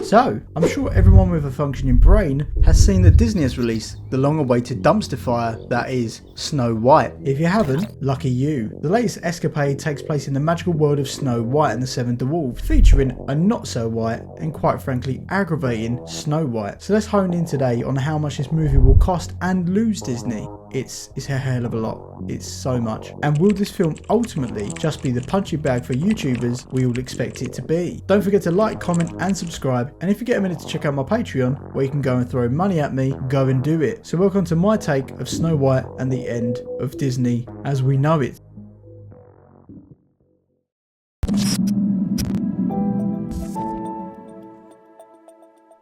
So, I'm sure everyone with a functioning brain has seen that Disney has released the long-awaited dumpster fire that is Snow White. If you haven't, lucky you. The latest escapade takes place in the magical world of Snow White and the Seven Dwarfs, featuring a not-so-white and quite frankly aggravating Snow White. So let's hone in today on how much this movie will cost and lose Disney. It's a hell of a lot. It's so much. And will this film ultimately just be the punching bag for YouTubers we all expect it to be? Don't forget to like, comment and subscribe, and if you get a minute to check out my Patreon where you can go and throw money at me, go and do it. So welcome to my take of Snow White and the end of Disney as we know it.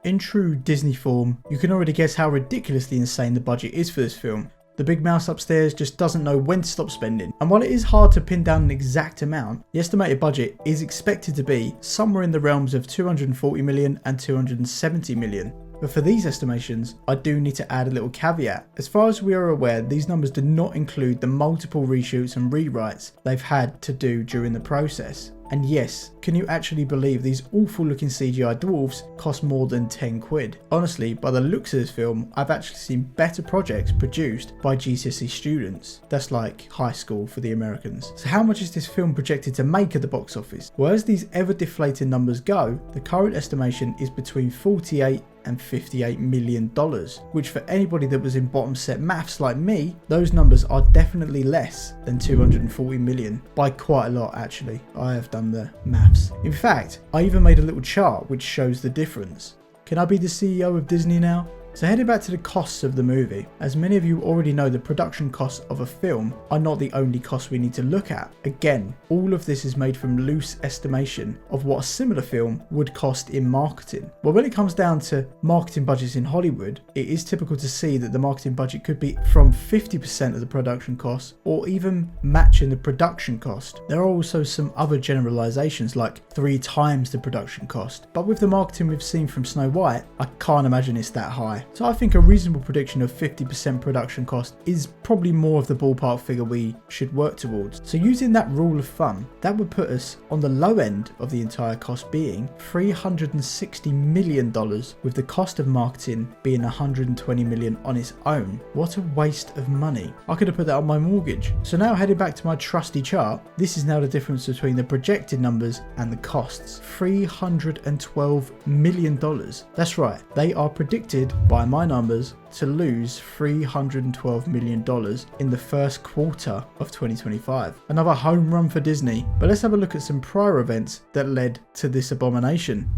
In true Disney form, you can already guess how ridiculously insane the budget is for this film. The big mouse upstairs just doesn't know when to stop spending, and while it is hard to pin down an exact amount, the estimated budget is expected to be somewhere in the realms of 240 million and 270 million. But for these estimations, I do need to add a little caveat. As far as we are aware, these numbers do not include the multiple reshoots and rewrites they've had to do during the process. And yes, can you actually believe these awful looking CGI dwarfs cost more than 10 quid? Honestly, by the looks of this film, I've actually seen better projects produced by GCSE students. That's like high school for the Americans. So how much is this film projected to make at the box office? Well, as these ever deflating numbers go, the current estimation is between 48 and $58 million, which for anybody that was in bottom set maths like me, those numbers are definitely less than 240 million, by quite a lot actually. I have done the maths. In fact, I even made a little chart which shows the difference. Can I be the CEO of Disney now? So heading back to the costs of the movie, as many of you already know, the production costs of a film are not the only costs we need to look at. Again, all of this is made from loose estimation of what a similar film would cost in marketing. Well, when it comes down to marketing budgets in Hollywood, it is typical to see that the marketing budget could be from 50% of the production cost or even matching the production cost. There are also some other generalizations like 3 times the production cost, but with the marketing we've seen from Snow White, I can't imagine it's that high. So I think a reasonable prediction of 50% production cost is probably more of the ballpark figure we should work towards. So using that rule of thumb, that would put us on the low end of the entire cost being $360 million, with the cost of marketing being $120 million on its own. What a waste of money. I could have put that on my mortgage. So now heading back to my trusty chart, this is now the difference between the projected numbers and the costs. $312 million. That's right, they are predicted by my numbers to lose $312 million in the first quarter of 2025. Another home run for Disney, but let's have a look at some prior events that led to this abomination.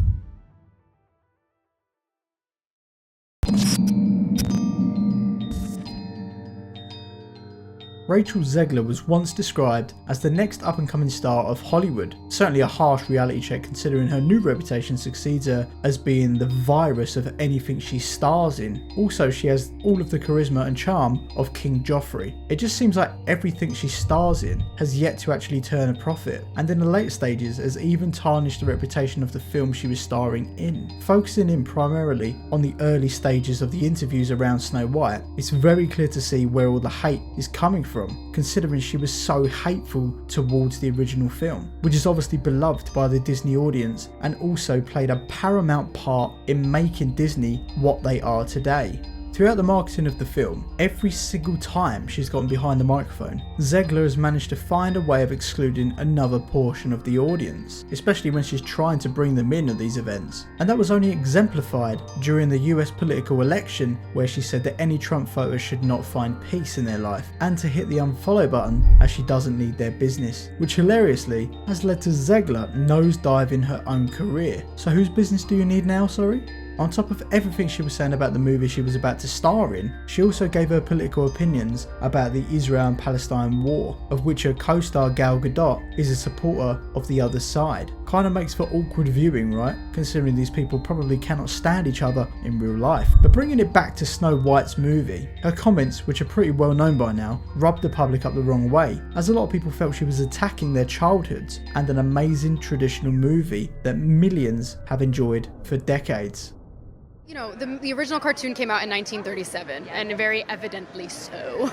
Rachel Zegler was once described as the next up-and-coming star of Hollywood. Certainly a harsh reality check considering her new reputation succeeds her as being the virus of anything she stars in. Also, she has all of the charisma and charm of King Joffrey. It just seems like everything she stars in has yet to actually turn a profit, and in the later stages has even tarnished the reputation of the film she was starring in. Focusing in primarily on the early stages of the interviews around Snow White, it's very clear to see where all the hate is coming from, considering she was so hateful towards the original film, which is obviously beloved by the Disney audience and also played a paramount part in making Disney what they are today. Throughout the marketing of the film, every single time she's gotten behind the microphone, Zegler has managed to find a way of excluding another portion of the audience, especially when she's trying to bring them in at these events. And that was only exemplified during the US political election, where she said that any Trump voters should not find peace in their life, and to hit the unfollow button as she doesn't need their business, which hilariously has led to Zegler nosediving her own career. So whose business do you need now, sorry? On top of everything she was saying about the movie she was about to star in, she also gave her political opinions about the Israel and Palestine war, of which her co-star Gal Gadot is a supporter of the other side. Kinda makes for awkward viewing, right? Considering these people probably cannot stand each other in real life. But bringing it back to Snow White's movie, her comments, which are pretty well known by now, rubbed the public up the wrong way, as a lot of people felt she was attacking their childhoods and an amazing traditional movie that millions have enjoyed for decades. You know, the original cartoon came out in 1937, and very evidently so.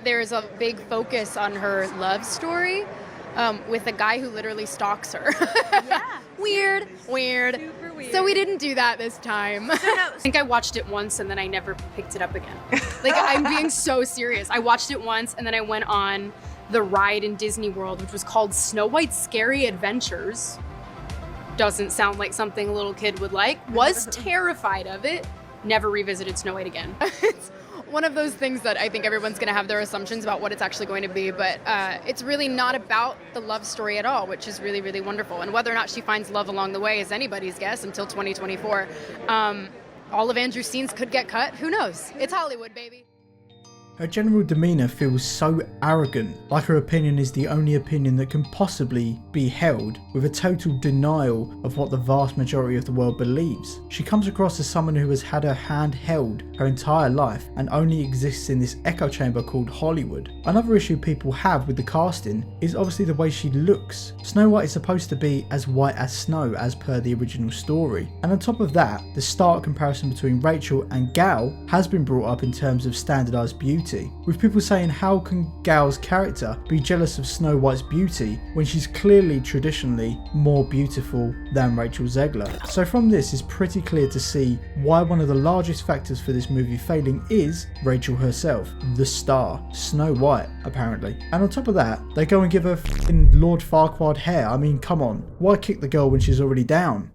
There's a big focus on her love story, with a guy who literally stalks her. Yeah. Weird. Super weird. So we didn't do that this time. I think I watched it once and then I never picked it up again. Like, I'm being so serious. I watched it once and then I went on the ride in Disney World, which was called Snow White's Scary Adventures. Doesn't sound like something a little kid would like. Was terrified of it. Never revisited Snow White again. It's one of those things that I think everyone's going to have their assumptions about what it's actually going to be, but it's really not about the love story at all, which is really, really wonderful. And whether or not she finds love along the way is anybody's guess until 2024. All of Andrew's scenes could get cut. Who knows? It's Hollywood, baby. Her general demeanour feels so arrogant, like her opinion is the only opinion that can possibly be held, with a total denial of what the vast majority of the world believes. She comes across as someone who has had her hand held her entire life and only exists in this echo chamber called Hollywood. Another issue people have with the casting is obviously the way she looks. Snow White is supposed to be as white as snow as per the original story, and on top of that, the stark comparison between Rachel and Gal has been brought up in terms of standardised beauty, with people saying how can Gal's character be jealous of Snow White's beauty when she's clearly traditionally more beautiful than Rachel Zegler. So from this it's pretty clear to see why one of the largest factors for this movie failing is Rachel herself, the star, Snow White apparently. And on top of that, they go and give her f***ing Lord Farquaad hair. I mean, come on, why kick the girl when she's already down?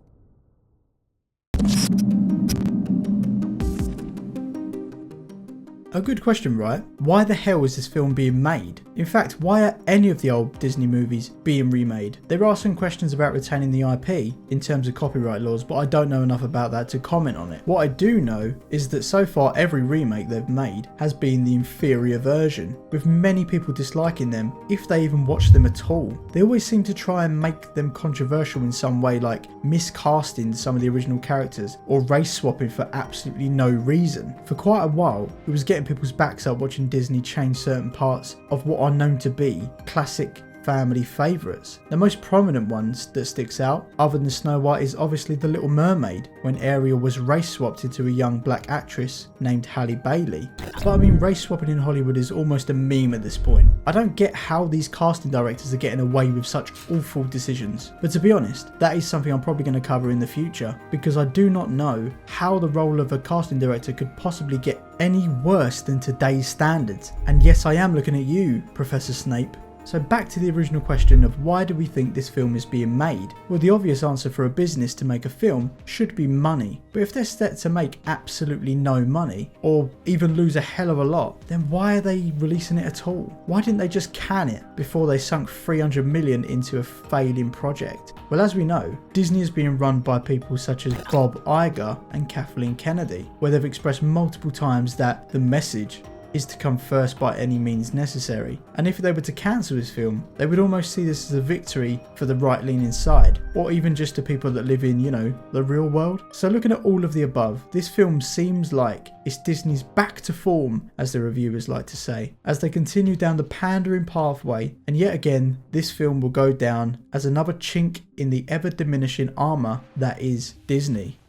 A good question, right? Why the hell is this film being made? In fact, why are any of the old Disney movies being remade? There are some questions about retaining the IP in terms of copyright laws, but I don't know enough about that to comment on it. What I do know is that so far every remake they've made has been the inferior version, with many people disliking them if they even watch them at all. They always seem to try and make them controversial in some way, like miscasting some of the original characters or race swapping for absolutely no reason. For quite a while, it was getting people's backs up watching Disney change certain parts of what are known to be classic family favourites. The most prominent ones that sticks out, other than Snow White, is obviously The Little Mermaid, when Ariel was race swapped into a young black actress named Halle Bailey. But I mean, race swapping in Hollywood is almost a meme at this point. I don't get how these casting directors are getting away with such awful decisions. But to be honest, that is something I'm probably going to cover in the future, because I do not know how the role of a casting director could possibly get any worse than today's standards. And yes, I am looking at you, Professor Snape. So back to the original question of why do we think this film is being made? Well, the obvious answer for a business to make a film should be money. But if they're set to make absolutely no money, or even lose a hell of a lot, then why are they releasing it at all? Why didn't they just can it before they sunk 300 million into a failing project? Well, as we know, Disney is being run by people such as Bob Iger and Kathleen Kennedy, where they've expressed multiple times that the message is to come first by any means necessary. And if they were to cancel this film, they would almost see this as a victory for the right-leaning side, or even just to people that live in, you know, the real world. So looking at all of the above, this film seems like it's Disney's back to form, as the reviewers like to say, as they continue down the pandering pathway, and yet again, this film will go down as another chink in the ever-diminishing armour that is Disney.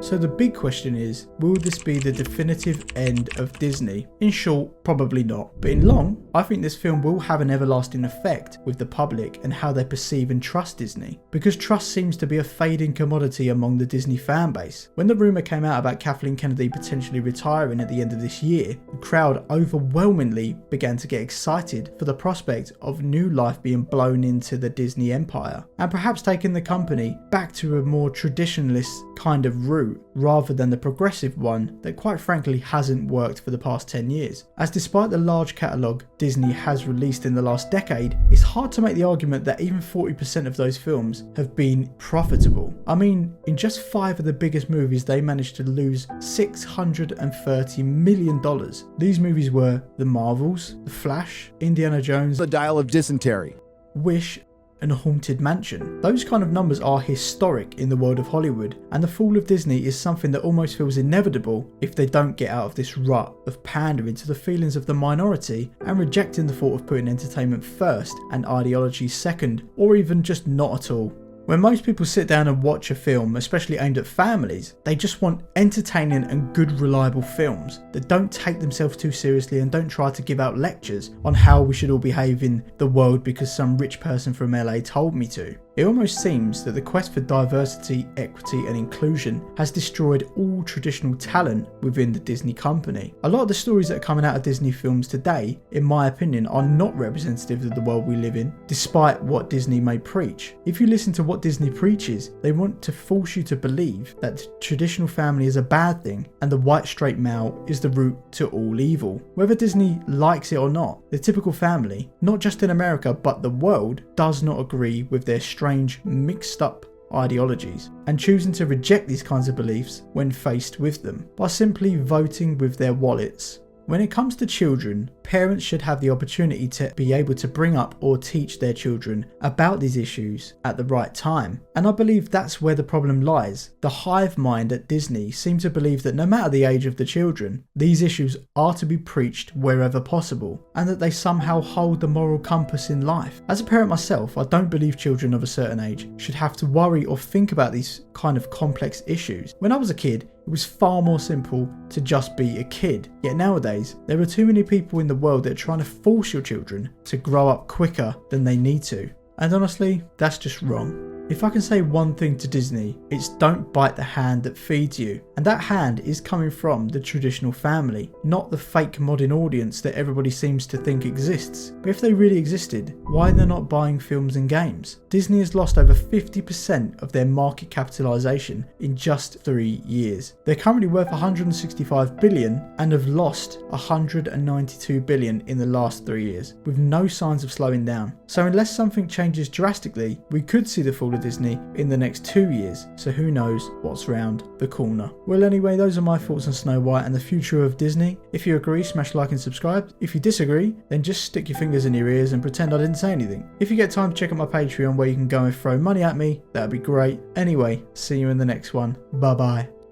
So the big question is, will this be the definitive end of Disney? In short, probably not. But in long, I think this film will have an everlasting effect with the public and how they perceive and trust Disney. Because trust seems to be a fading commodity among the Disney fan base. When the rumour came out about Kathleen Kennedy potentially retiring at the end of this year, the crowd overwhelmingly began to get excited for the prospect of new life being blown into the Disney empire, and perhaps taking the company back to a more traditionalist kind of route, rather than the progressive one that quite frankly hasn't worked for the past 10 years. As despite the large catalogue Disney has released in the last decade, it's hard to make the argument that even 40% of those films have been profitable. I mean, in just 5 of the biggest movies they managed to lose $630 million. These movies were The Marvels, The Flash, Indiana Jones, The Dial of Dysentery, Wish, and Haunted Mansion. Those kind of numbers are historic in the world of Hollywood, and the fall of Disney is something that almost feels inevitable if they don't get out of this rut of pandering to the feelings of the minority and rejecting the thought of putting entertainment first and ideology second, or even just not at all. When most people sit down and watch a film, especially aimed at families, they just want entertaining and good reliable films that don't take themselves too seriously and don't try to give out lectures on how we should all behave in the world because some rich person from LA told me to. It almost seems that the quest for diversity, equity and inclusion has destroyed all traditional talent within the Disney company. A lot of the stories that are coming out of Disney films today, in my opinion, are not representative of the world we live in, despite what Disney may preach. If you listen to what Disney preaches, they want to force you to believe that the traditional family is a bad thing and the white straight male is the root to all evil. Whether Disney likes it or not, the typical family, not just in America but the world, does not agree with their strange, mixed up ideologies and choosing to reject these kinds of beliefs when faced with them by simply voting with their wallets. When it comes to children, parents should have the opportunity to be able to bring up or teach their children about these issues at the right time. And I believe that's where the problem lies. The hive mind at Disney seem to believe that no matter the age of the children, these issues are to be preached wherever possible, and that they somehow hold the moral compass in life. As a parent myself, I don't believe children of a certain age should have to worry or think about these kind of complex issues. When I was a kid, it was far more simple to just be a kid. Yet nowadays, there are too many people in the world that are trying to force your children to grow up quicker than they need to. And honestly, that's just wrong. If I can say one thing to Disney, it's don't bite the hand that feeds you. And that hand is coming from the traditional family, not the fake modern audience that everybody seems to think exists. But if they really existed, why they're not buying films and games? Disney has lost over 50% of their market capitalization in just 3 years. They're currently worth 165 billion and have lost 192 billion in the last 3 years, with no signs of slowing down. So unless something changes drastically, we could see the fall of Disney in the next 2 years, so who knows what's round the corner. Well anyway, those are my thoughts on Snow White and the future of Disney. If you agree, smash like and subscribe. If you disagree, then just stick your fingers in your ears and pretend I didn't say anything. If you get time to check out my Patreon where you can go and throw money at me, that'd be great. Anyway, see you in the next one. Bye bye.